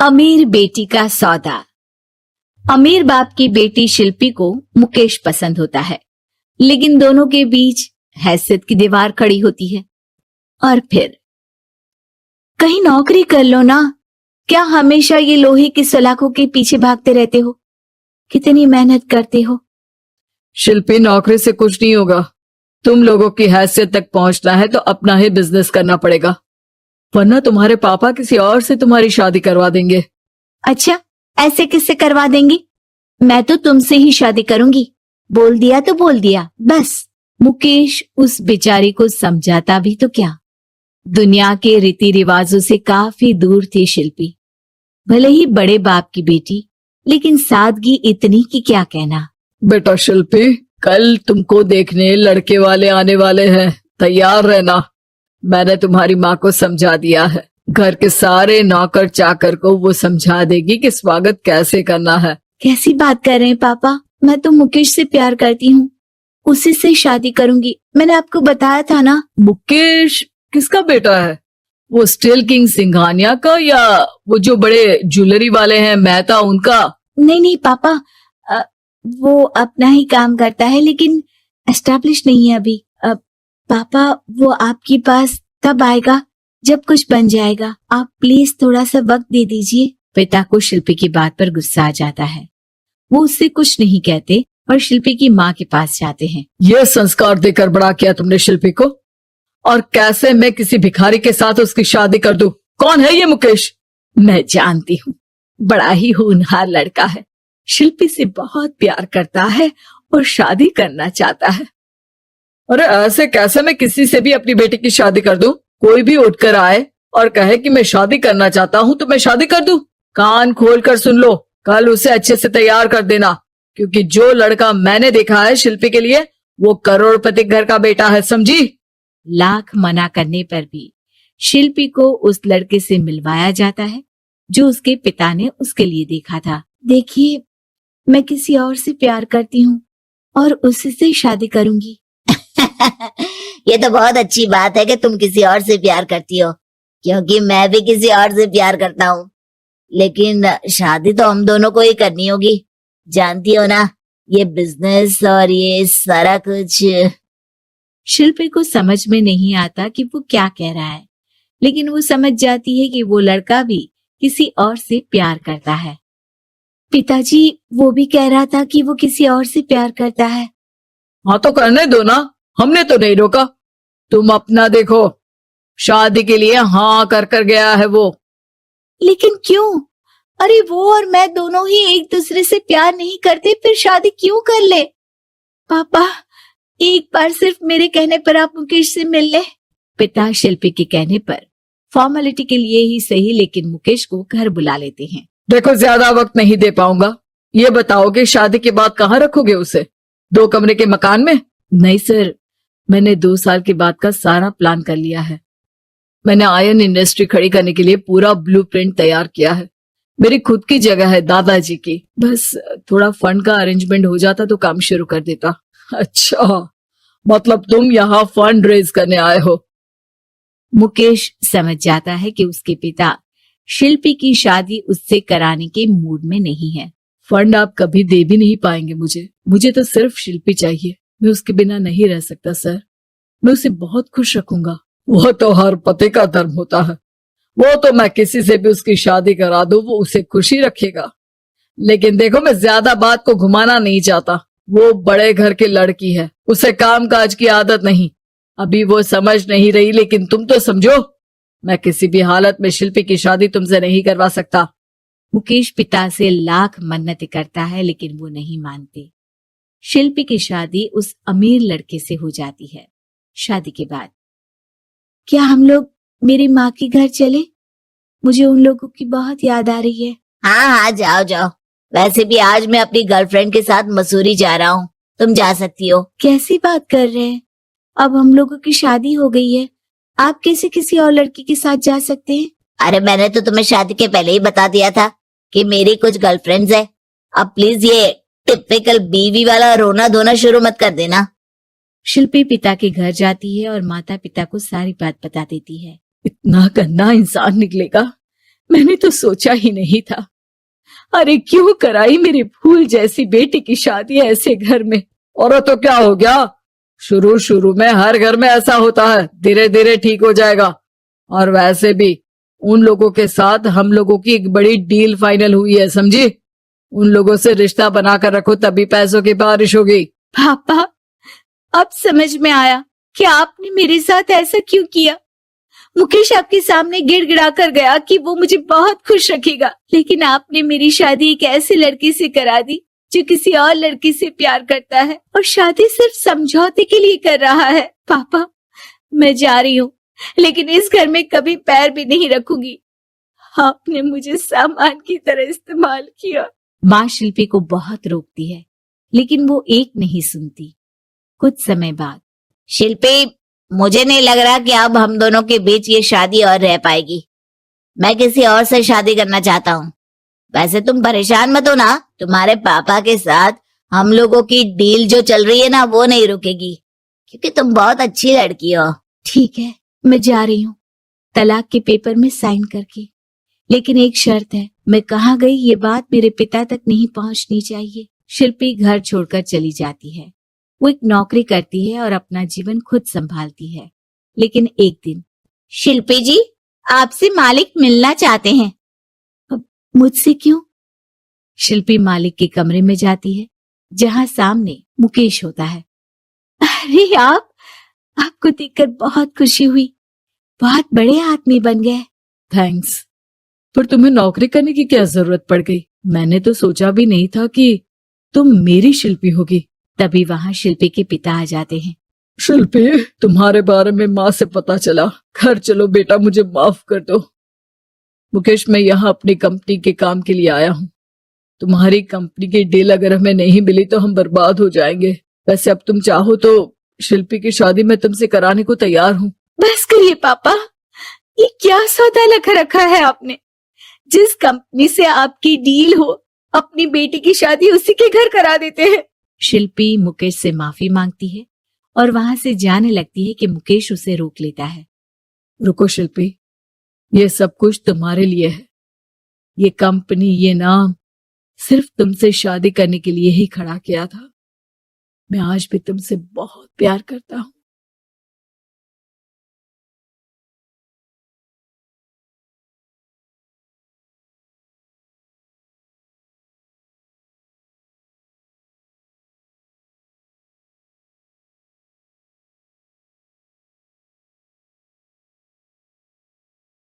अमीर बेटी का सौदा। अमीर बाप की बेटी शिल्पी को मुकेश पसंद होता है, लेकिन दोनों के बीच हैसियत की दीवार खड़ी होती है। और फिर कहीं नौकरी कर लो ना, क्या हमेशा ये लोहे की सलाखों के पीछे भागते रहते हो? कितनी मेहनत करते हो। शिल्पी, नौकरी से कुछ नहीं होगा। तुम लोगों की हैसियत तक पहुंचना है तो अपना ही बिजनेस करना पड़ेगा, वरना तुम्हारे पापा किसी और से तुम्हारी शादी करवा देंगे। अच्छा, ऐसे किससे करवा देंगी? मैं तो तुमसे ही शादी करूंगी। बोल दिया तो बोल दिया, बस। मुकेश उस बेचारी को समझाता भी तो क्या। दुनिया के रीति रिवाजों से काफी दूर थी शिल्पी। भले ही बड़े बाप की बेटी, लेकिन सादगी इतनी कि क्या कहना। बेटा शिल्पी, कल तुमको देखने लड़के वाले आने वाले हैं, तैयार रहना। मैंने तुम्हारी माँ को समझा दिया है। घर के सारे नौकर चाकर को वो समझा देगी कि स्वागत कैसे करना है। कैसी बात कर रहे हैं पापा? मैं तो मुकेश से प्यार करती हूँ, उसी से शादी करूंगी। मैंने आपको बताया था ना। मुकेश किसका बेटा है? वो स्टील किंग सिंघानिया का, या वो जो बड़े ज्वेलरी वाले हैं मेहता, उनका? नहीं नहीं पापा, वो अपना ही काम करता है, लेकिन एस्टेब्लिश नहीं है अभी। पापा, वो आपके पास तब आएगा जब कुछ बन जाएगा। आप प्लीज थोड़ा सा वक्त दे दीजिए। पिता को शिल्पी की बात पर गुस्सा आ जाता है। वो उससे कुछ नहीं कहते और शिल्पी की माँ के पास जाते हैं। ये संस्कार देकर बड़ा किया तुमने शिल्पी को, और कैसे मैं किसी भिखारी के साथ उसकी शादी कर दूं? कौन है ये मुकेश? मैं जानती हूँ, बड़ा ही होनहार लड़का है। शिल्पी से बहुत प्यार करता है और शादी करना चाहता है। अरे ऐसे कैसे मैं किसी से भी अपनी बेटी की शादी कर दूं? कोई भी उठकर आए और कहे कि मैं शादी करना चाहता हूं तो मैं शादी कर दूं? कान खोल कर सुन लो, कल उसे अच्छे से तैयार कर देना, क्योंकि जो लड़का मैंने देखा है शिल्पी के लिए, वो करोड़पति घर का बेटा है, समझी? लाख मना करने पर भी शिल्पी को उस लड़के से मिलवाया जाता है जो उसके पिता ने उसके लिए देखा था। देखिए, मैं किसी और से प्यार करती हूँ और उसी से शादी करूंगी। ये तो बहुत अच्छी बात है कि तुम किसी और से प्यार करती हो, क्योंकि मैं भी किसी और से प्यार करता हूँ। लेकिन शादी तो हम दोनों को ही करनी होगी, जानती हो ना, ये बिजनेस और ये सारा कुछ। शिल्पी को समझ में नहीं आता कि वो क्या कह रहा है, लेकिन वो समझ जाती है कि वो लड़का भी किसी और से प्यार करता है। पिताजी, वो भी कह रहा था कि वो किसी और से प्यार करता है। हाँ तो करने दो ना, हमने तो नहीं रोका। तुम अपना देखो, शादी के लिए हाँ कर गया है वो। लेकिन क्यों? अरे वो और मैं दोनों ही एक दूसरे से प्यार नहीं करते, फिर शादी क्यों कर ले? पापा, एक बार सिर्फ मेरे कहने पर आप मुकेश से मिल ले। पिता शिल्पी के कहने पर फॉर्मेलिटी के लिए ही सही, लेकिन मुकेश को घर बुला लेते हैं। देखो, ज्यादा वक्त नहीं दे पाऊंगा। ये बताओ कि शादी के बाद कहाँ रखोगे उसे? 2 कमरे के मकान में? नहीं सर, मैंने 2 साल के बाद का सारा प्लान कर लिया है। मैंने आयरन इंडस्ट्री खड़ी करने के लिए पूरा ब्लूप्रिंट तैयार किया है। मेरी खुद की जगह है दादाजी की, बस थोड़ा फंड का अरेंजमेंट हो जाता तो काम शुरू कर देता। अच्छा, मतलब तुम यहाँ फंड रेज करने आए हो? मुकेश समझ जाता है कि उसके पिता शिल्पी की शादी उससे कराने के मूड में नहीं है। फंड आप कभी दे भी नहीं पाएंगे मुझे तो सिर्फ शिल्पी चाहिए। मैं उसके बिना नहीं रह सकता सर। मैं उसे बहुत खुश रखूंगा। वो तो हर पति का धर्म होता है। वो तो मैं किसी से भी उसकी शादी करा दूं, वो उसे खुशी रखेगा। लेकिन देखो, मैं ज्यादा बात को घुमाना नहीं चाहता। वो बड़े घर की लड़की है, उसे काम काज की आदत नहीं। अभी वो समझ नहीं रही, लेकिन तुम तो समझो। मैं किसी भी हालत में शिल्पी की शादी तुमसे नहीं करवा सकता। मुकेश पिता से लाख मन्नतें करता है, लेकिन वो नहीं मानते। शिल्पी की शादी उस अमीर लड़के से हो जाती है। शादी के बाद क्या हम लोग मेरी माँ के घर चले? मुझे उन लोगों की बहुत याद आ रही है। हाँ हाँ, जाओ जाओ। वैसे भी आज मैं अपनी गर्लफ्रेंड के साथ मसूरी जा रहा हूँ, तुम जा सकती हो। कैसी बात कर रहे हैं? अब हम लोगों की शादी हो गई है, आप कैसे किसी और लड़की के साथ जा सकते हैं? अरे मैंने तो तुम्हें शादी के पहले ही बता दिया था कि मेरी कुछ गर्लफ्रेंड्स है। अब प्लीज ये टिपिकल बीवी वाला रोना धोना शुरू मत कर देना। शिल्पी पिता के घर जाती है और माता पिता को सारी बात बता देती है। इतना गंदा इंसान निकलेगा, मैंने तो सोचा ही नहीं था। अरे क्यों कराई मेरी फूल जैसी बेटी की शादी ऐसे घर में। और तो क्या हो गया, शुरू शुरू में हर घर में ऐसा होता है, धीरे धीरे ठीक हो जाएगा। और वैसे भी उन लोगों के साथ हम लोगों की एक बड़ी डील फाइनल हुई है, समझी। उन लोगों से रिश्ता बनाकर रखो, तभी पैसों की बारिश होगी। पापा, अब समझ में आया कि आपने मेरे साथ ऐसा क्यों किया। मुकेश आपके सामने गिड़गिड़ा कर गया कि वो मुझे बहुत खुश रखेगा, लेकिन आपने मेरी शादी एक ऐसे लड़के से करा दी जो किसी और लड़की से प्यार करता है और शादी सिर्फ समझौते के लिए कर रहा है। पापा, मैं जा रही हूँ, लेकिन इस घर में कभी पैर भी नहीं रखूंगी। आपने मुझे सामान की तरह इस्तेमाल किया। माँ शिल्पी को बहुत रोकती है, लेकिन वो एक नहीं सुनती। कुछ समय बाद, शिल्पी, मुझे नहीं लग रहा कि अब हम दोनों के बीच ये शादी और रह पाएगी। मैं किसी और से शादी करना चाहता हूँ। वैसे तुम परेशान मत हो ना, तुम्हारे पापा के साथ हम लोगों की डील जो चल रही है ना, वो नहीं रुकेगी, क्योंकि तुम बहुत अच्छी लड़की हो। ठीक है, मैं जा रही हूँ तलाक के पेपर में साइन करके, लेकिन एक शर्त है, मैं कहाँ गई ये बात मेरे पिता तक नहीं पहुंचनी चाहिए। शिल्पी घर छोड़कर चली जाती है। वो एक नौकरी करती है और अपना जीवन खुद संभालती है। लेकिन एक दिन, शिल्पी जी, आपसे मालिक मिलना चाहते हैं। मुझसे क्यों? शिल्पी मालिक के कमरे में जाती है, जहां सामने मुकेश होता है। अरे आपको देखकर बहुत खुशी हुई, बहुत बड़े आदमी बन गए। थैंक्स, पर तुम्हें नौकरी करने की क्या जरूरत पड़ गई? मैंने तो सोचा भी नहीं था कि तुम मेरी शिल्पी होगी। तभी वहां शिल्पी के पिता आ जाते हैं। शिल्पी, तुम्हारे बारे में माँ से पता चला। घर चलो बेटा, मुझे माफ कर दो। मुकेश, मैं यहाँ अपनी कंपनी के काम के लिए आया हूँ। तुम्हारी कंपनी की डील अगर हमें नहीं मिली तो हम बर्बाद हो जाएंगे। वैसे अब तुम चाहो तो शिल्पी की शादी मैं तुमसे कराने को तैयार हूँ। बस करिए पापा, ये क्या सौदा लगा रखा है आपने। जिस कंपनी से आपकी डील हो, अपनी बेटी की शादी उसी के घर करा देते हैं। शिल्पी मुकेश से माफी मांगती है और वहां से जाने लगती है कि मुकेश उसे रोक लेता है। रुको शिल्पी, ये सब कुछ तुम्हारे लिए है। ये कंपनी, ये नाम सिर्फ तुमसे शादी करने के लिए ही खड़ा किया था। मैं आज भी तुमसे बहुत प्यार करता हूँ।